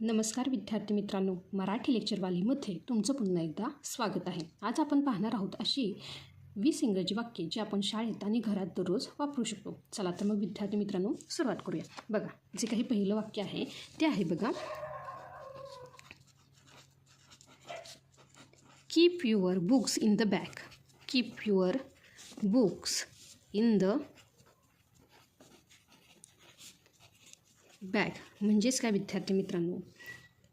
नमस्कार विद्यार्थी मित्रांनो, मराठी लेक्चरवालीमध्ये तुमचं पुन्हा एकदा स्वागत आहे. आज आपण पाहणार आहोत अशी 20 इंग्रजी वाक्ये जी आपण शाळेत आणि घरात दररोज वापरू शकतो. चला तर मग विद्यार्थी मित्रांनो सुरुवात करूया. बघा, जे काही पहिलं वाक्य आहे ते आहे बघा, keep your books in the bag. Keep your books in the bag म्हणजेच काय विद्यार्थी मित्रांनो,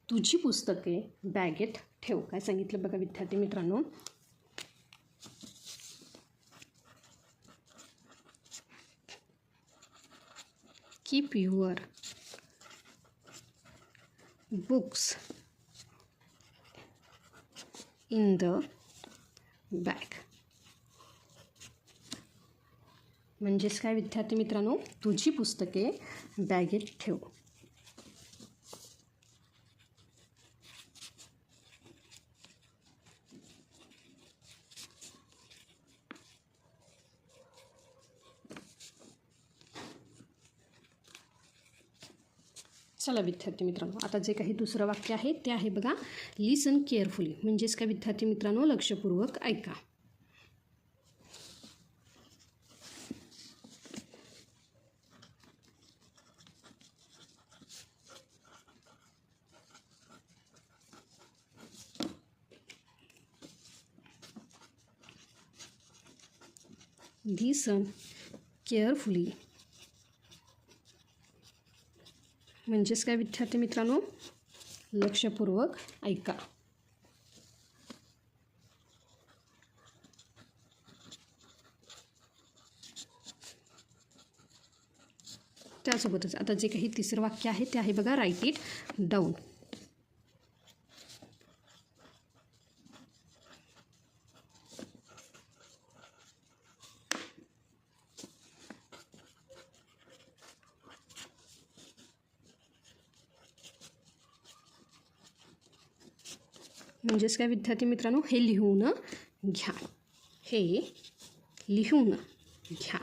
तुझी पुस्तके बॅगेत ठेव. काय सांगितलं बघा विद्यार्थी मित्रांनो, keep your books in the bag म्हणजेच काय विद्यार्थी मित्रांनो, तुझी पुस्तके बॅगेत ठेव. चला विद्यार्थी मित्रांनो, आता जे काही दुसरं वाक्य आहे ते आहे बघा, लिसन केअरफुली म्हणजेच काय विद्यार्थी मित्रांनो, लक्षपूर्वक ऐका. लिसन केअरफुली म्हणजेच काय विद्यार्थी मित्रांनो, लक्षपूर्वक ऐका. त्यासोबतच आता जे काही तिसरं वाक्य आहे ते आहे बघा, राईट इट डाऊन. म्हणजेच काय विद्यार्थी मित्रांनो, हे लिहून घ्या. हे लिहून घ्या.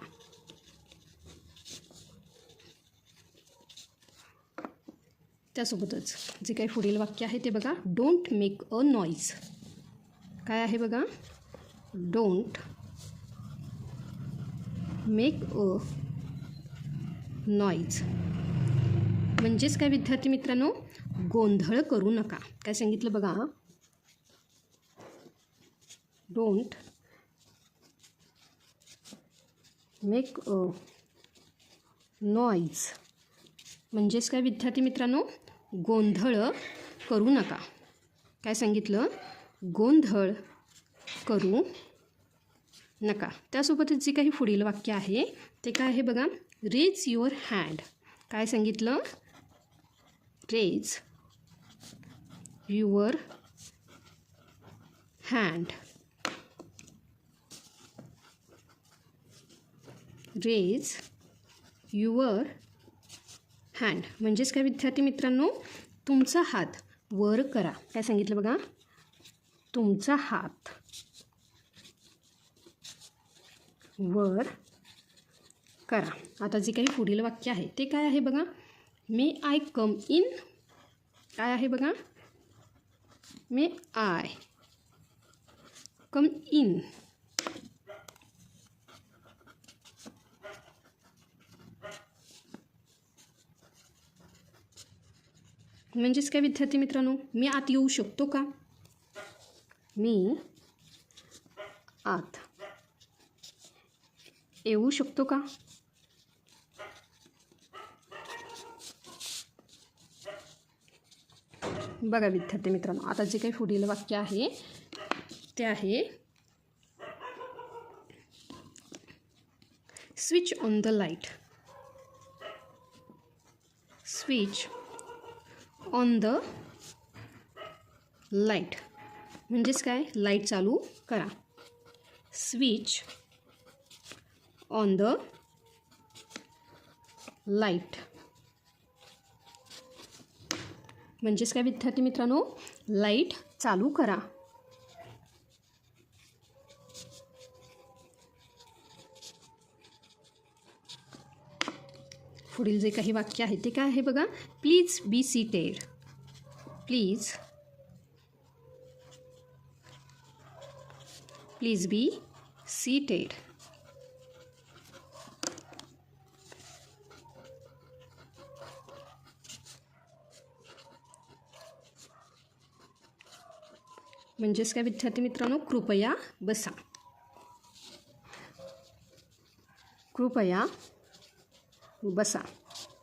त्यासोबतच जे काही पुढील वाक्य आहे ते बघा, डोंट मेक अ नॉईज. काय आहे बघा, डोंट मेक अ नॉईज म्हणजेच काय विद्यार्थी मित्रांनो, गोंधळ करू नका. काय सांगितलं बघा, डोंट मेक अ नॉईज म्हणजेच काय विद्यार्थी मित्रांनो, गोंधळ करू नका. काय सांगितलं, गोंधळ करू नका. त्यासोबतच जे काही पुढील वाक्य आहे ते काय आहे बघा, रेज युअर हँड. काय सांगितलं, raise your hand. Raise your hand म्हणजेच काय विद्यार्थी मित्रांनो, तुमचा हात वर करा. काय सांगितलं बघा, तुमचा हात वर करा. आता जे काही पुढील वाक्य आहे ते काय आहे बघा, मे आय कम इन. काय आहे बघा, मे आय कम इन म्हणजेच काय विद्यार्थी मित्रांनो, मी आत येऊ शकतो का. मी आत येऊ शकतो का. बघा विद्यार्थी मित्रांनो, आता जे काही पुढील वाक्य आहे ते आहे, switch on the light. Switch on the light म्हणजेच काय, लाईट चालू करा. स्विच ऑन द लाईट म्हणजेच काय विद्यार्थी मित्रांनो, लाईट चालू करा. पुढील जे काही वाक्य आहे ते काय आहे बघा, please be seated. Please be seated. म्हणजेच काय विद्यार्थी मित्रांनो, कृपया बसा. कृपया बसा.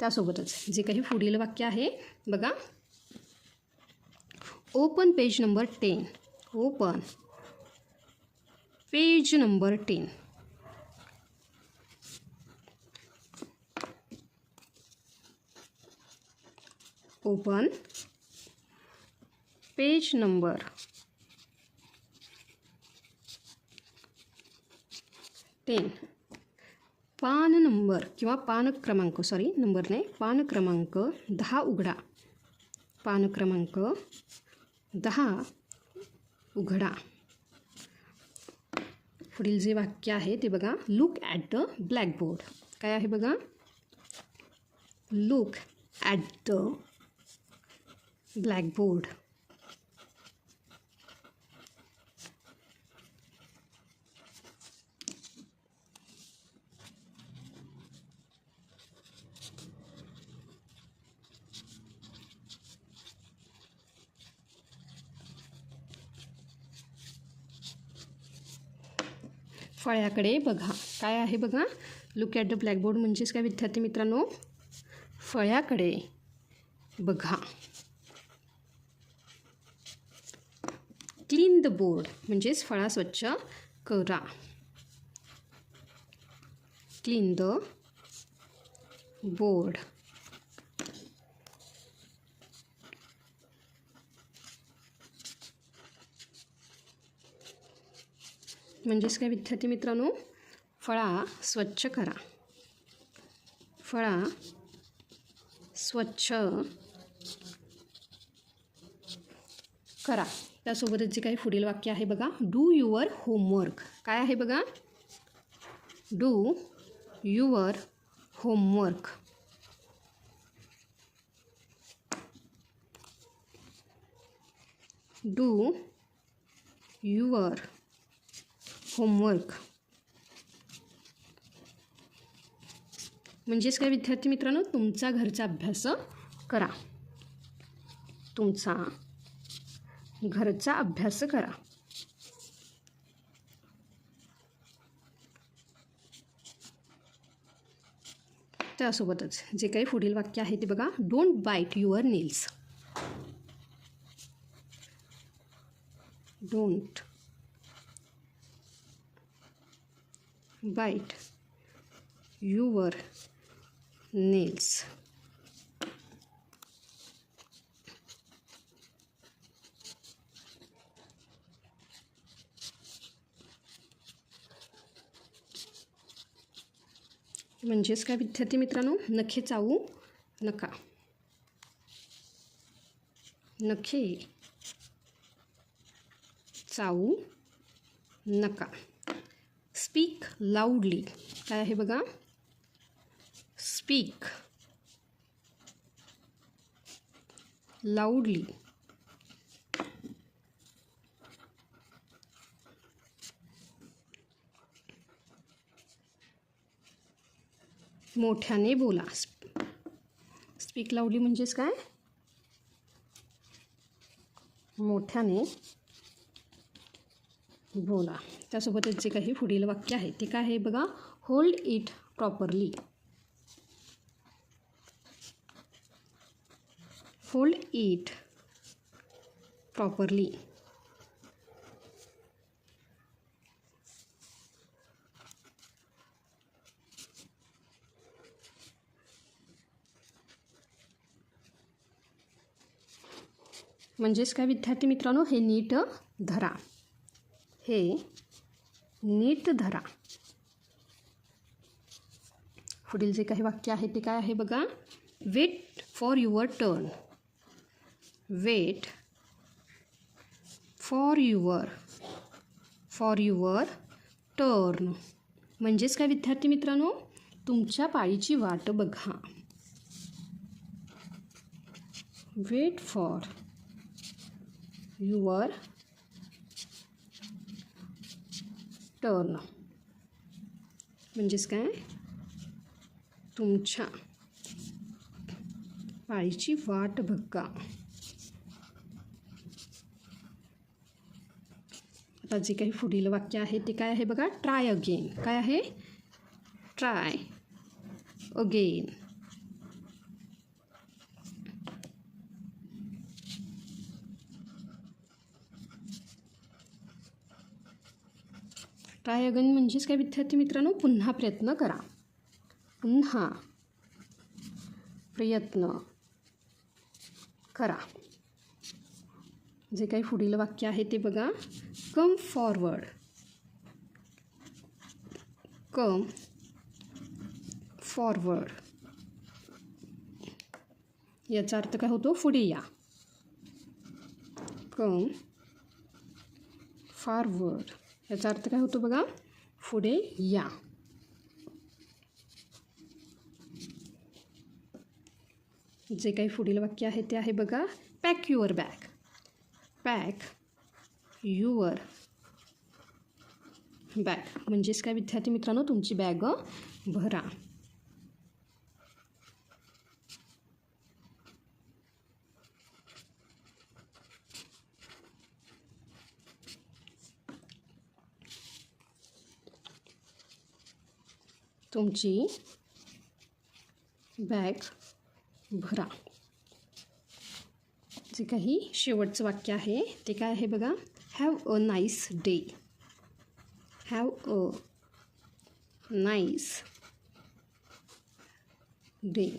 त्यासोबतच जे काही पुढील वाक्य आहे बघा. Open page number 10. Open page number 10. Open page number 10. पान नंबर किंवा पान क्रमांक नंबर नाही, पान क्रमांक 10 उघडा. पान क्रमांक 10 उघडा. पुढील जे वाक्य आहे ते बघा. Look at the blackboard. काय आहे बघा. Look at the blackboard. फळ्याकडे बघा. काय आहे बघा. लुक ॲट द ब्लॅकबोर्ड म्हणजेच काय विद्यार्थी मित्रांनो, फळ्याकडे बघा. क्लीन द बोर्ड म्हणजेच फळा स्वच्छ करा. Clean the board. म्हणजेच काय विद्यार्थी मित्रांनो, फळा स्वच्छ करा. फळा स्वच्छ करा. त्यासोबतच जे काही पुढील वाक्य आहे बघा. Do your homework. काय आहे बघा. Do your homework. Do your homework. म्हणजेच काय विद्यार्थी मित्रांनो, तुमचा घरचा अभ्यास करा. तुमचा घरचा अभ्यास करा. त्यासोबतच जे काही पुढील वाक्य आहे ते बघा. Don't bite your nails. Don't bite your nails. म्हणजेच काय विद्यार्थी मित्रांनो, नखे चावू नका. नखे चावू नका. Speak loudly. काय आहे बघा. Speak loudly. मोठ्याने बोला. स्पीक लाऊडली म्हणजेच काय. मोठ्याने बोला. त्यासोबतच जे काही पुढील वाक्य आहे ते काय आहे बघा. Hold it properly. Hold it properly. म्हणजेच काय विद्यार्थी मित्रांनो, हे नीट धरा. हे नीट धरा. पुढील जे काही वाक्य आहे ते काय आहे बघा. Wait for your turn. Wait for your turn. म्हणजेच काय विद्यार्थी मित्रांनो, तुमच्या पाळीची वाट बघा. वेट फॉर युअर टर्न म्हणजेच काय, तुमच्या पाळीची वाट बघा. आता जे काही पुढील वाक्य आहे ते काय आहे बघा, ट्राय अगेन. काय आहे, ट्राय अगेन. ट्राय अगेन म्हणजेच काय विद्यार्थी मित्रांनो, पुन्हा प्रयत्न करा. पुन्हा प्रयत्न करा. जे काही पुढील वाक्य आहे ते बघा, कम फॉरवर्ड. कम फॉरवर्ड याचा अर्थ काय होतो, पुढे या. कम फॉरवर्ड याचा अर्थ काय होतो बघा, पुढे या. जे काही पुढील वाक्य आहे ते आहे बघा, pack your bag. Pack your bag म्हणजेच काय विद्यार्थी मित्रांनो, तुमची बॅग भरा. तुमची बॅग भरा. जे काही शेवटचं वाक्य आहे ते काय आहे बघा, have a nice day. Have a nice day.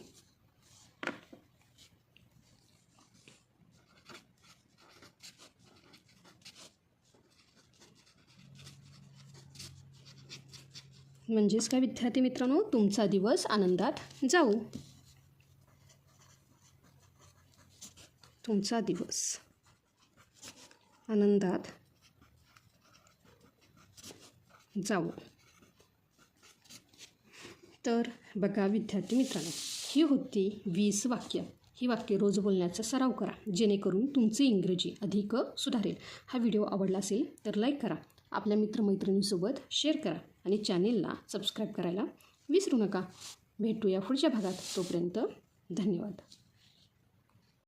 म्हणजेच काय विद्यार्थी मित्रांनो, तुमचा दिवस आनंदात जाऊ. तुमचा दिवस आनंदात जाऊ. तर बघा विद्यार्थी मित्रांनो, ही होती 20 वाक्य. ही वाक्य रोज बोलण्याचा सराव करा, जेणेकरून तुमचे इंग्रजी अधिक सुधारेल. हा व्हिडिओ आवडला असेल तर लाईक करा, आपल्या मित्रमैत्रिणींसोबत शेअर करा आणि चॅनेलला सबस्क्राईब करायला विसरू नका. भेटूया पुढच्या भागात. तोपर्यंत धन्यवाद.